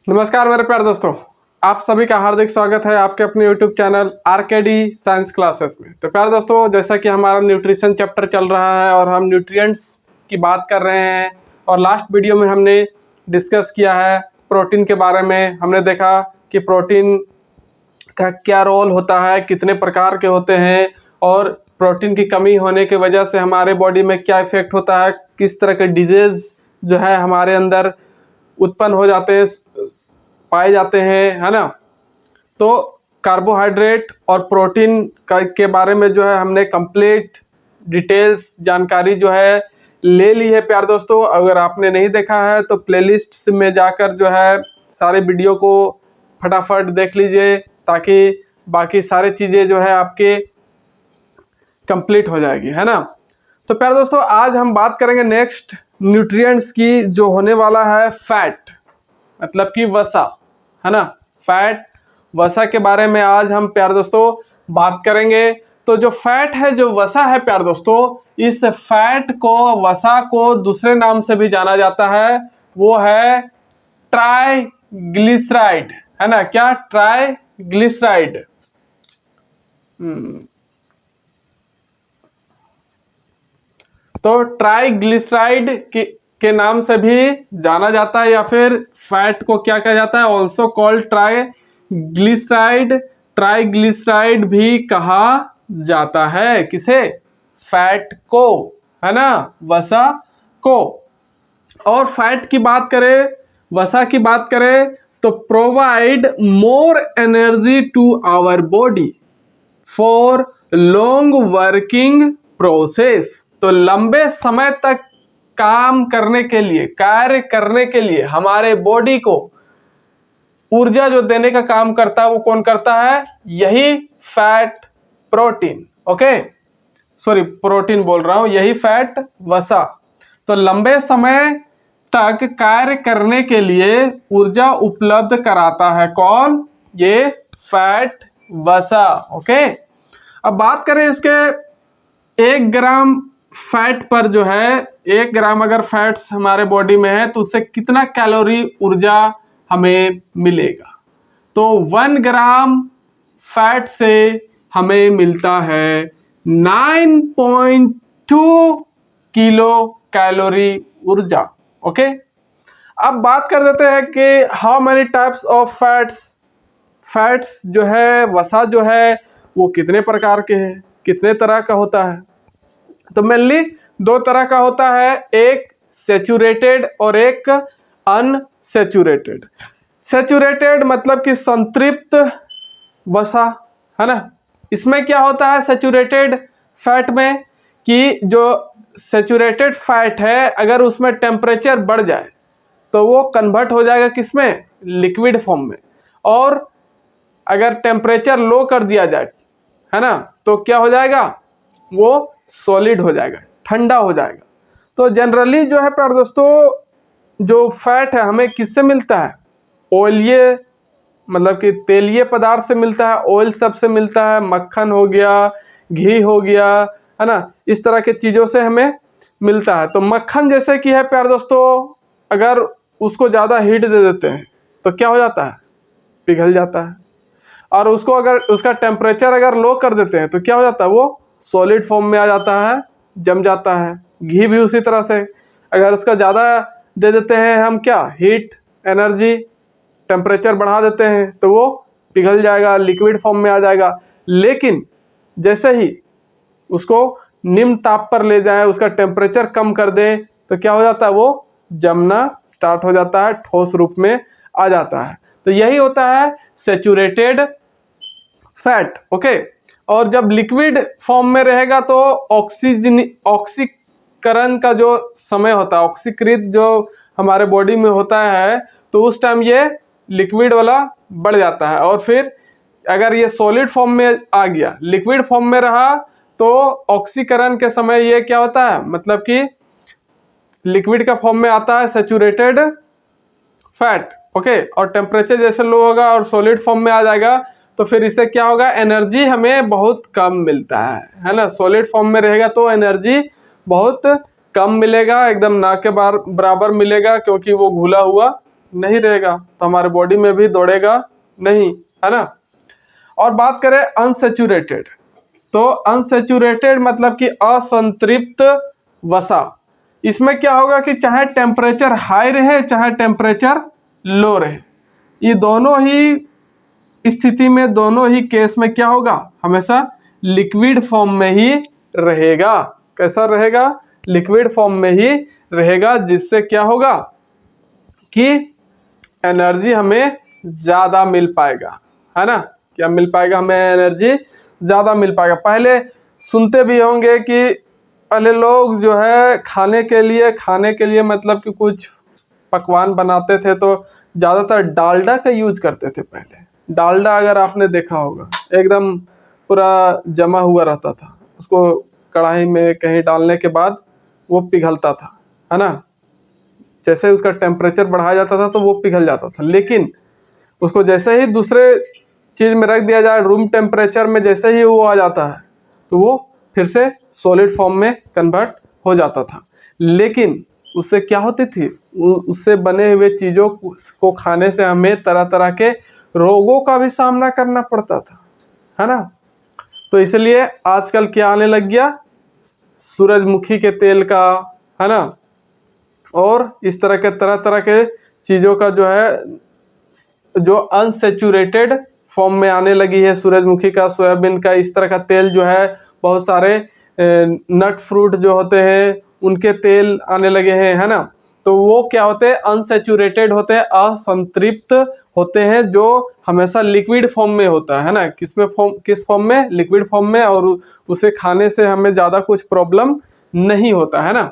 नमस्कार मेरे प्यारे दोस्तों, आप सभी का हार्दिक स्वागत है आपके अपने YouTube channel RKD science classes में। तो प्यारे दोस्तों, जैसा कि हमारा न्यूट्रिशन चैप्टर चल रहा है और हम न्यूट्रिएंट्स की बात कर रहे हैं और लास्ट वीडियो में हमने डिस्कस किया है प्रोटीन के बारे में। हमने देखा कि प्रोटीन का क्या रोल होता है, कितने प्रकार के होते हैं और प्रोटीन की कमी होने की वजह से हमारे बॉडी में क्या इफेक्ट होता है, किस तरह के डिजीज जो है हमारे अंदर उत्पन्न हो जाते हैं, पाए जाते हैं, है ना। तो कार्बोहाइड्रेट और प्रोटीन के बारे में जो है हमने कंप्लीट डिटेल्स जानकारी जो है ले ली है। प्यारे दोस्तों, अगर आपने नहीं देखा है तो प्लेलिस्ट में जाकर जो है सारे वीडियो को फटाफट देख लीजिए, ताकि बाकी सारी चीज़ें जो है आपके कंप्लीट हो जाएगी, है ना। तो प्यारे दोस्तों, आज हम बात करेंगे नेक्स्ट न्यूट्रिएंट्स की, जो होने वाला है फैट, मतलब कि वसा, है ना। फैट वसा के बारे में आज हम प्यारे दोस्तों बात करेंगे। तो जो फैट है, जो वसा है प्यारे दोस्तों, इस फैट को, वसा को दूसरे नाम से भी जाना जाता है, वो है ट्राइग्लिसराइड, है ना। क्या? ट्राइग्लिसराइड। तो ट्राइग्लिसराइड के नाम से भी जाना जाता है, या फिर फैट को क्या कहा जाता है, ऑल्सो कॉल्ड ट्राइग्लिसराइड। ट्राइग्लिसराइड भी कहा जाता है किसे? फैट को, है ना, वसा को। और फैट की बात करें, वसा की बात करें, तो provide more energy to our body for long working process. तो लंबे समय तक काम करने के लिए, कार्य करने के लिए हमारे बॉडी को ऊर्जा जो देने का काम करता है, वो कौन करता है? यही fat, protein, okay, sorry protein बोल रहा हूं, यही फैट वसा। तो लंबे समय तक कार्य करने के लिए ऊर्जा उपलब्ध कराता है कौन? ये फैट वसा, ओके। अब बात करें इसके 1 ग्राम फैट पर, जो है 1 ग्राम अगर फैट्स हमारे बॉडी में है तो उससे कितना कैलोरी ऊर्जा हमें मिलेगा? तो 1 ग्राम फैट से हमें मिलता है 9.2 किलो कैलोरी ऊर्जा, ओके। अब बात कर देते हैं कि how many types of fats जो है, वसा जो है, वो कितने प्रकार के हैं, कितने तरह का होता है। तो मेनली 2 तरह का होता है, एक सैचुरेटेड और एक अनसैचुरेटेड। सैचुरेटेड मतलब कि संतृप्त वसा, है ना। इसमें क्या होता है सैचुरेटेड फैट में, कि जो सैचुरेटेड फैट है, अगर उसमें टेम्परेचर बढ़ जाए तो वो कन्वर्ट हो जाएगा किसमें? लिक्विड फॉर्म में। और अगर टेम्परेचर लो कर दिया जाए, है ना, तो क्या हो जाएगा? वो सॉलिड हो जाएगा, ठंडा हो जाएगा। तो जनरली जो है प्यारे दोस्तों, जो फैट है हमें किससे मिलता है? ऑयलीय, मतलब कि तेलीय पदार्थ से मिलता है, ऑयल सबसे मिलता है, मक्खन हो गया, घी हो गया, है ना, इस तरह के चीज़ों से हमें मिलता है। तो मक्खन जैसे कि है प्यारे दोस्तों, अगर उसको ज़्यादा हीट दे देते हैं तो क्या हो जाता है? पिघल जाता है। और उसको अगर उसका टेम्परेचर अगर लो कर देते हैं तो क्या हो जाता है? वो सॉलिड फॉर्म में आ जाता है, जम जाता है। घी भी उसी तरह से, अगर उसका ज़्यादा दे देते हैं हम, क्या, हीट, एनर्जी, टेम्परेचर बढ़ा देते हैं, तो वो पिघल जाएगा, लिक्विड फॉर्म में आ जाएगा। लेकिन जैसे ही उसको निम्न ताप पर ले जाएं, उसका टेम्परेचर कम कर दें, तो क्या हो जाता है? वो जमना स्टार्ट हो जाता है, ठोस रूप में आ जाता है। तो यही होता है सैचुरेटेड फैट, ओके। और जब लिक्विड फॉर्म में रहेगा तो ऑक्सीकरण का जो समय होता है, ऑक्सीकृत जो हमारे बॉडी में होता है, तो उस टाइम ये लिक्विड वाला बढ़ जाता है। और फिर अगर ये सॉलिड फॉर्म में आ गया, लिक्विड फॉर्म में रहा, तो ऑक्सीकरण के समय ये क्या होता है, मतलब कि लिक्विड का फॉर्म में आता है सैचुरेटेड फैट, ओके। और टेम्परेचर जैसे लो होगा और सॉलिड फॉर्म में आ जाएगा, तो फिर इससे क्या होगा? एनर्जी हमें बहुत कम मिलता है ना। सॉलिड फॉर्म में रहेगा तो एनर्जी बहुत कम मिलेगा, एकदम ना के बराबर मिलेगा, क्योंकि वो घुला हुआ नहीं रहेगा, तो हमारे बॉडी में भी दौड़ेगा नहीं, है ना। और बात करें अनसेचुरेटेड, तो अनसेचुरेटेड मतलब कि असंतृप्त वसा। इसमें क्या होगा कि चाहे टेम्परेचर हाई रहे चाहे टेम्परेचर लो रहे, ये दोनों ही स्थिति में, दोनों ही केस में क्या होगा, हमेशा लिक्विड फॉर्म में ही रहेगा। कैसा रहेगा, लिक्विड फॉर्म में ही रहेगा, जिससे क्या होगा कि एनर्जी हमें ज़्यादा मिल पाएगा, है ना। क्या मिल पाएगा, हमें एनर्जी ज़्यादा मिल पाएगा। पहले सुनते भी होंगे कि पहले लोग जो है खाने के लिए मतलब कि कुछ पकवान बनाते थे तो ज़्यादातर डालडा का यूज करते थे। पहले डालडा अगर आपने देखा होगा एकदम पूरा जमा हुआ रहता था, उसको कढ़ाई में कहीं डालने के बाद वो पिघलता था, है ना। जैसे उसका टेम्परेचर बढ़ाया जाता था तो वो पिघल जाता था, लेकिन उसको जैसे ही दूसरे चीज़ में रख दिया जाए रूम टेम्परेचर में, जैसे ही वो आ जाता है तो वो फिर से सॉलिड फॉर्म में कन्वर्ट हो जाता था। लेकिन उससे क्या होती थी, उससे बने हुए चीज़ों को खाने से हमें तरह तरह के रोगों का भी सामना करना पड़ता था, है ना। तो इसलिए आजकल क्या आने लग गया, सूरजमुखी के तेल का, है ना, और इस तरह तरह के चीज़ों का जो है, जो अनसेचुरेटेड फॉर्म में आने लगी है। सूरजमुखी का, सोयाबीन का, इस तरह का तेल जो है, बहुत सारे नट फ्रूट जो होते हैं उनके तेल आने लगे हैं, है ना। तो वो क्या होते हैं, अनसेचुरेटेड होते हैं, असंतृप्त होते हैं, जो हमेशा लिक्विड फॉर्म में होता है ना। किस फॉर्म में, लिक्विड फॉर्म में, और उसे खाने से हमें ज़्यादा कुछ प्रॉब्लम नहीं होता, है ना।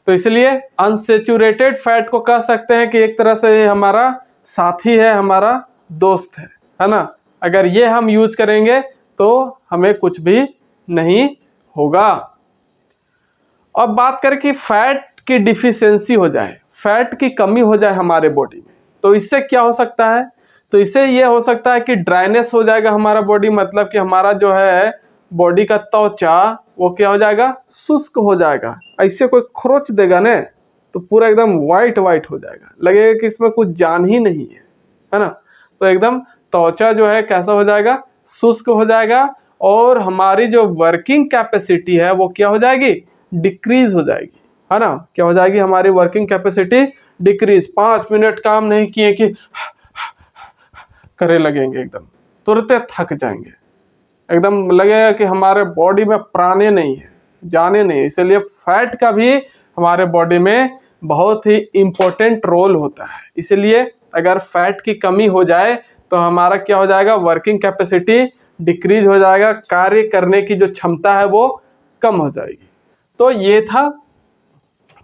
तो इसलिए अनसेचुरेटेड फैट को कह सकते हैं कि एक तरह से हमारा साथी है, हमारा दोस्त है ना। अगर ये हम यूज करेंगे तो हमें कुछ भी नहीं होगा। अब बात करें कि फैट की डिफिशियंसी हो जाए, फैट की कमी हो जाए हमारे बॉडी में, तो इससे क्या हो सकता है, तो इससे ये हो सकता है कि ड्राइनेस हो जाएगा हमारा बॉडी, मतलब कि हमारा जो है बॉडी का त्वचा वो क्या हो जाएगा, शुष्क हो जाएगा। ऐसे कोई खरोच देगा ना तो पूरा एकदम वाइट हो जाएगा, लगेगा कि इसमें कुछ जान ही नहीं है ना। तो एकदम त्वचा जो है कैसा हो जाएगा, शुष्क हो जाएगा, और हमारी जो वर्किंग कैपेसिटी है वो क्या हो जाएगी, डिक्रीज हो जाएगी, है ना। क्या हो जाएगी, हमारी वर्किंग कैपेसिटी डिक्रीज। 5 मिनट काम नहीं किए कि करे लगेंगे, एकदम तुरंत थक जाएंगे, एकदम लगेगा कि हमारे बॉडी में प्राणे नहीं है, जाने नहीं। इसलिए फैट का भी हमारे बॉडी में बहुत ही इम्पोर्टेंट रोल होता है। इसलिए अगर फैट की कमी हो जाए तो हमारा क्या हो जाएगा, वर्किंग कैपेसिटी डिक्रीज हो जाएगा, कार्य करने की जो क्षमता है वो कम हो जाएगी। तो ये था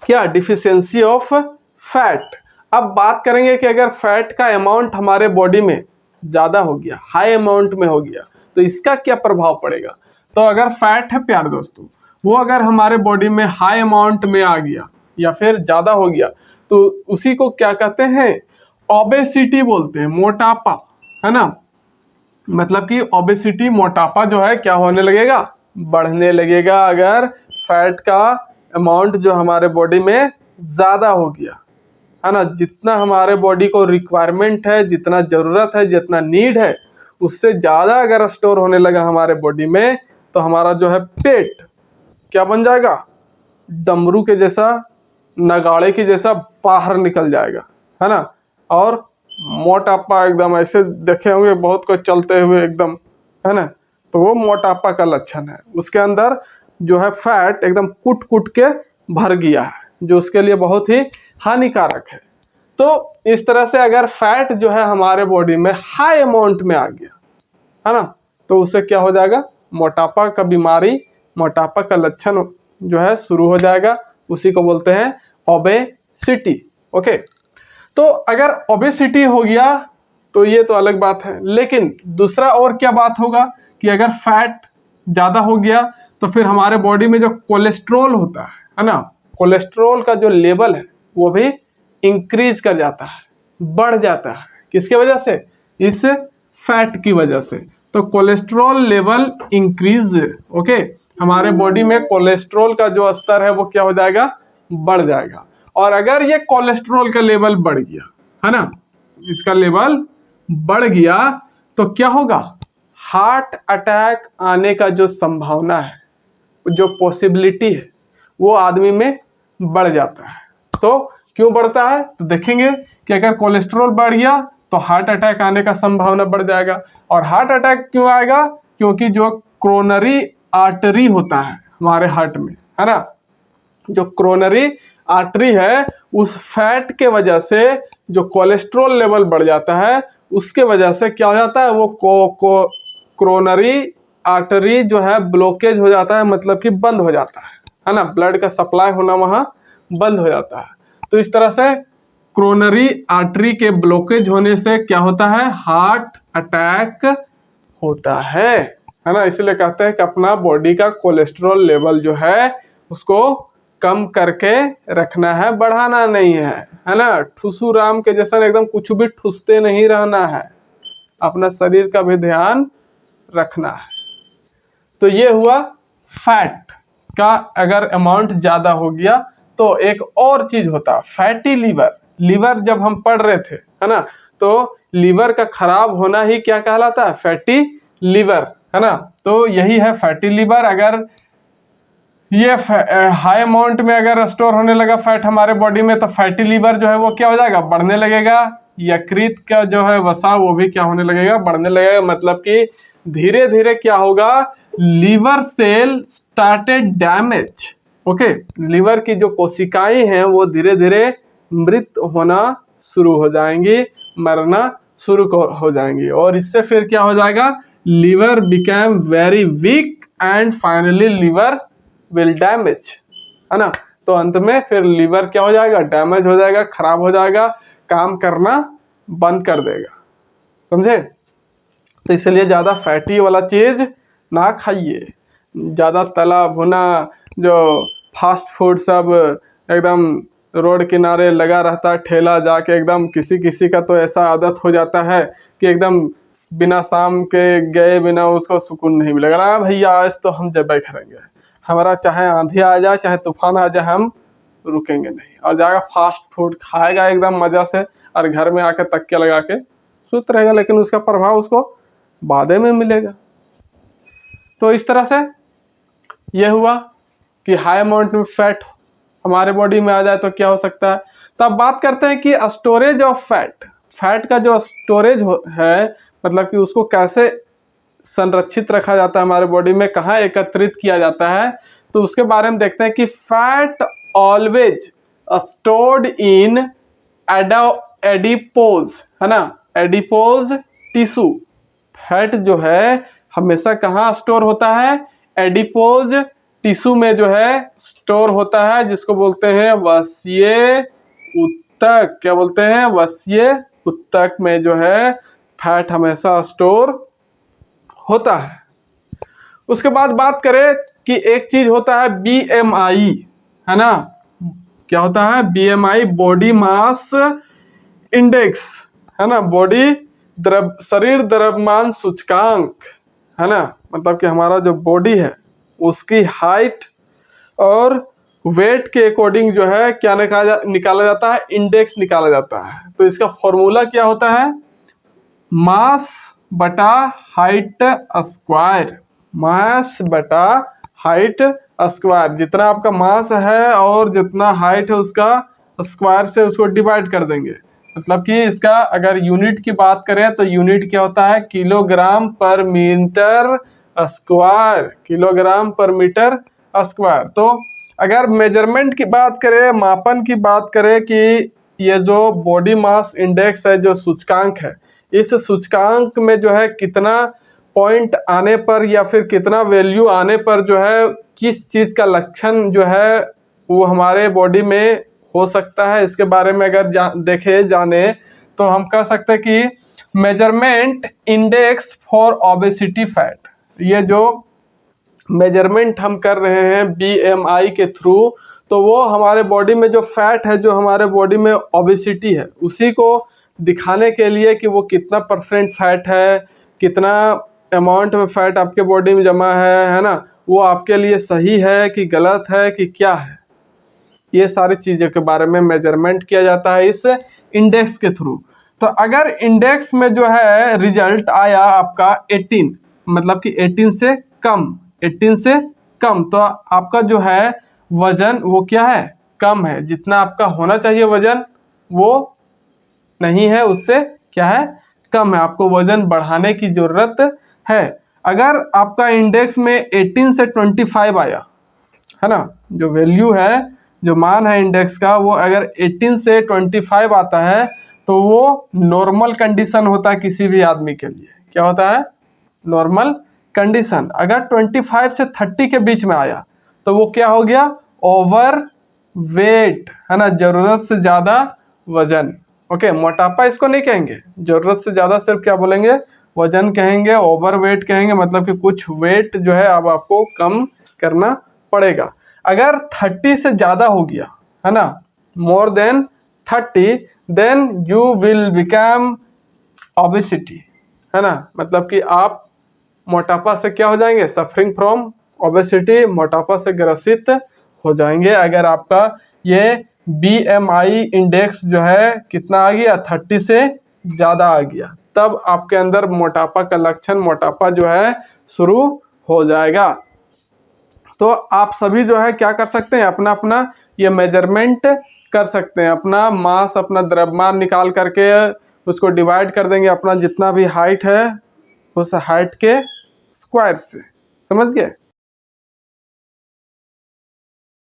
क्या, डिफिशियंसी ऑफ फैट। अब बात करेंगे कि अगर फैट का अमाउंट हमारे बॉडी में ज़्यादा हो गया, हाई अमाउंट में हो गया, तो इसका क्या प्रभाव पड़ेगा। तो अगर फैट है प्यारे दोस्तों, वो अगर हमारे बॉडी में हाई अमाउंट में आ गया या फिर ज़्यादा हो गया, तो उसी को क्या कहते हैं, ओबेसिटी बोलते हैं, मोटापा, है ना। मतलब कि ओबेसिटी, मोटापा जो है क्या होने लगेगा, बढ़ने लगेगा, अगर फैट का अमाउंट जो हमारे बॉडी में ज़्यादा हो गया, है ना। जितना हमारे बॉडी को रिक्वायरमेंट है, जितना ज़रूरत है, जितना नीड है, उससे ज़्यादा अगर स्टोर होने लगा हमारे बॉडी में, तो हमारा जो है पेट क्या बन जाएगा, डमरू के जैसा, नगाड़े के जैसा बाहर निकल जाएगा, है ना। और मोटापा, एकदम ऐसे देखे होंगे बहुत को चलते हुए एकदम, है ना। तो वो मोटापा का लक्षण है। उसके अंदर जो है फैट एकदम कुट के भर गया है, जो उसके लिए बहुत ही हानिकारक है। तो इस तरह से अगर फैट जो है हमारे बॉडी में हाई अमाउंट में आ गया, है ना, तो उससे क्या हो जाएगा, मोटापा का बीमारी, मोटापा का लक्षण जो है शुरू हो जाएगा। उसी को बोलते हैं ओबेसिटी। ओके, तो अगर ओबेसिटी हो गया तो ये तो अलग बात है, लेकिन दूसरा और क्या बात होगा कि अगर फैट ज़्यादा हो गया तो फिर हमारे बॉडी में जो कोलेस्ट्रॉल होता है ना, कोलेस्ट्रॉल का जो लेवल है वो भी इंक्रीज कर जाता है, बढ़ जाता है। किसके वजह से, इस फैट की वजह से। तो कोलेस्ट्रॉल लेवल इंक्रीज, ओके, हमारे बॉडी में कोलेस्ट्रॉल का जो स्तर है वो क्या हो जाएगा, बढ़ जाएगा। और अगर ये कोलेस्ट्रॉल का लेवल बढ़ गया, है ना, इसका लेवल बढ़ गया तो क्या होगा, हार्ट अटैक आने का जो संभावना है, जो पॉसिबिलिटी है, वो आदमी में बढ़ जाता है। तो क्यों बढ़ता है, तो देखेंगे कि अगर कोलेस्ट्रॉल बढ़ गया तो हार्ट अटैक आने का संभावना बढ़ जाएगा। और हार्ट अटैक क्यों आएगा, क्योंकि जो क्रोनरी आर्टरी होता है हमारे हार्ट में, है ना, जो क्रोनरी आर्टरी है, उस फैट के वजह से जो कोलेस्ट्रॉल लेवल बढ़ जाता है, उसके वजह से क्या हो जाता है, वो क्रोनरी आर्टरी जो है ब्लॉकेज हो जाता है, मतलब कि बंद हो जाता है ना, ब्लड का सप्लाई होना वहाँ बंद हो जाता है। तो इस तरह से क्रोनरी आर्टरी के ब्लॉकेज होने से क्या होता है, हार्ट अटैक होता है ना। इसलिए कहते हैं कि अपना बॉडी का कोलेस्ट्रॉल लेवल जो है उसको कम करके रखना है, बढ़ाना नहीं है ना। ठुसू राम के जैसा एकदम कुछ भी ठुसते नहीं रहना है, अपना शरीर का भी ध्यान रखना है। तो ये हुआ फैट का अगर अमाउंट ज्यादा हो गया तो एक और चीज होता, फैटी लीवर। लीवर जब हम पढ़ रहे थे, है ना, तो लीवर का खराब होना ही क्या कहलाता है, फैटी लीवर, है ना। तो यही है फैटी लीवर। अगर ये हाई अमाउंट में अगर स्टोर होने लगा फैट हमारे बॉडी में, तो फैटी लीवर जो है वो क्या हो जाएगा, बढ़ने लगेगा। यकृत का जो है वसा वो भी क्या होने लगेगा, बढ़ने लगेगा। मतलब कि धीरे धीरे क्या होगा, liver cell started damage. Okay, liver की जो कोशिकाएं हैं वो धीरे धीरे मृत होना शुरू हो जाएंगी, मरना शुरू हो जाएंगी। और इससे फिर क्या हो जाएगा, liver became very weak and finally liver will damage, है ना। तो अंत में फिर लीवर क्या हो जाएगा, डैमेज हो जाएगा, खराब हो जाएगा, काम करना बंद कर देगा। समझे। तो इसलिए ज़्यादा फैटी वाला चीज़ ना खाइए, ज़्यादा तला भुना जो फास्ट फूड सब एकदम रोड किनारे लगा रहता है ठेला, जाके एकदम किसी किसी का तो ऐसा आदत हो जाता है कि एकदम बिना शाम के गए बिना उसको सुकून नहीं मिलेगा ना, भैया आज तो हम जब करेंगे, हमारा चाहे आंधी आ जाए चाहे तूफान आ जाए हम रुकेंगे नहीं, और जाएगा फास्ट फूड खाएगा एकदम मज़ा से, और घर में आकर तकिया लगा के सुत रहेगा, लेकिन उसका प्रभाव उसको बाद में मिलेगा। तो इस तरह से यह हुआ कि हाई अमाउंट में फैट हमारे बॉडी में आ जाए तो क्या हो सकता है। तो अब बात करते हैं कि स्टोरेज ऑफ फैट। फैट का जो स्टोरेज है, मतलब कि उसको कैसे संरक्षित रखा जाता है हमारे बॉडी में, कहाँ एकत्रित किया जाता है, तो उसके बारे में देखते हैं कि fat always stored in adipose, है ना, एडिपोज टिश्यू। फैट जो है हमेशा कहाँ स्टोर होता है, एडिपोज टिश्यू में जो है स्टोर होता है, जिसको बोलते हैं वसीय उत्तक। क्या बोलते हैं, वसीय उत्तक में जो है फैट हमेशा स्टोर होता है। उसके बाद बात करें कि एक चीज होता है बीएमआई, है ना। क्या होता है, बीएमआई बॉडी मास इंडेक्स, है ना, बॉडी शरीर द्रव्यमान सूचकांक, है ना। मतलब कि हमारा जो बॉडी है उसकी हाइट और वेट के अकॉर्डिंग जो है क्या निकाला जाता है, इंडेक्स निकाला जाता है। तो इसका फॉर्मूला क्या होता है, मास बटा हाइट स्क्वायर, मास बटा हाइट स्क्वायर। जितना आपका मास है और जितना हाइट है उसका स्क्वायर से उसको डिवाइड कर देंगे। मतलब कि इसका अगर यूनिट की बात करें तो यूनिट क्या होता है, किलोग्राम पर मीटर स्क्वायर, किलोग्राम पर मीटर स्क्वायर। तो अगर मेजरमेंट की बात करें, मापन की बात करें कि ये जो बॉडी मास इंडेक्स है, जो सूचकांक है, इस सूचकांक में जो है कितना पॉइंट आने पर या फिर कितना वैल्यू आने पर जो है किस चीज़ का लक्षण जो है वो हमारे बॉडी में हो सकता है, इसके बारे में अगर देखे जाने तो हम कह सकते हैं कि measurement index for obesity fat. ये जो मेजरमेंट हम कर रहे हैं बीएमआई के थ्रू, तो वो हमारे बॉडी में जो फैट है, जो हमारे बॉडी में ओबेसिटी है, उसी को दिखाने के लिए कि वो कितना परसेंट फैट है, कितना अमाउंट में फैट आपके बॉडी में जमा है ना, वो आपके लिए सही है कि गलत है कि क्या है, ये सारी चीज़ों के बारे में मेजरमेंट किया जाता है इस इंडेक्स के थ्रू। तो अगर इंडेक्स में जो है रिजल्ट आया आपका 18, मतलब कि 18 से कम, 18 से कम, तो आपका जो है वजन वो क्या है, कम है। जितना आपका होना चाहिए वजन वो नहीं है, उससे क्या है, कम है। आपको वजन बढ़ाने की जरूरत है। अगर आपका इंडेक्स में 18 से 25 आया है ना, जो वैल्यू है, जो मान है इंडेक्स का, वो अगर 18 से 25 आता है तो वो नॉर्मल कंडीशन होता है किसी भी आदमी के लिए। क्या होता है, नॉर्मल कंडीशन। अगर 25 से 30 के बीच में आया तो वो क्या हो गया, ओवर वेट, है ना, जरूरत से ज़्यादा वजन। ओके, मोटापा इसको नहीं कहेंगे, जरूरत से ज़्यादा सिर्फ क्या बोलेंगे, वजन कहेंगे, ओवर वेट कहेंगे, मतलब कि कुछ वेट जो है अब आपको कम करना पड़ेगा। अगर 30 से ज़्यादा हो गया, है ना, more than 30, then you will become obesity, है ना, मतलब कि आप मोटापा से क्या हो जाएंगे, सफरिंग फ्रॉम ओबेसिटी, मोटापा से ग्रसित हो जाएंगे। अगर आपका ये BMI इंडेक्स जो है कितना आ गया, 30 से ज़्यादा आ गया, तब आपके अंदर मोटापा का लक्षण, मोटापा जो है शुरू हो जाएगा। तो आप सभी जो है क्या कर सकते हैं, अपना अपना ये मेजरमेंट कर सकते हैं। अपना मास, अपना द्रव्यमान निकाल करके उसको डिवाइड कर देंगे अपना जितना भी हाइट है उस हाइट के स्क्वायर से। समझ गए।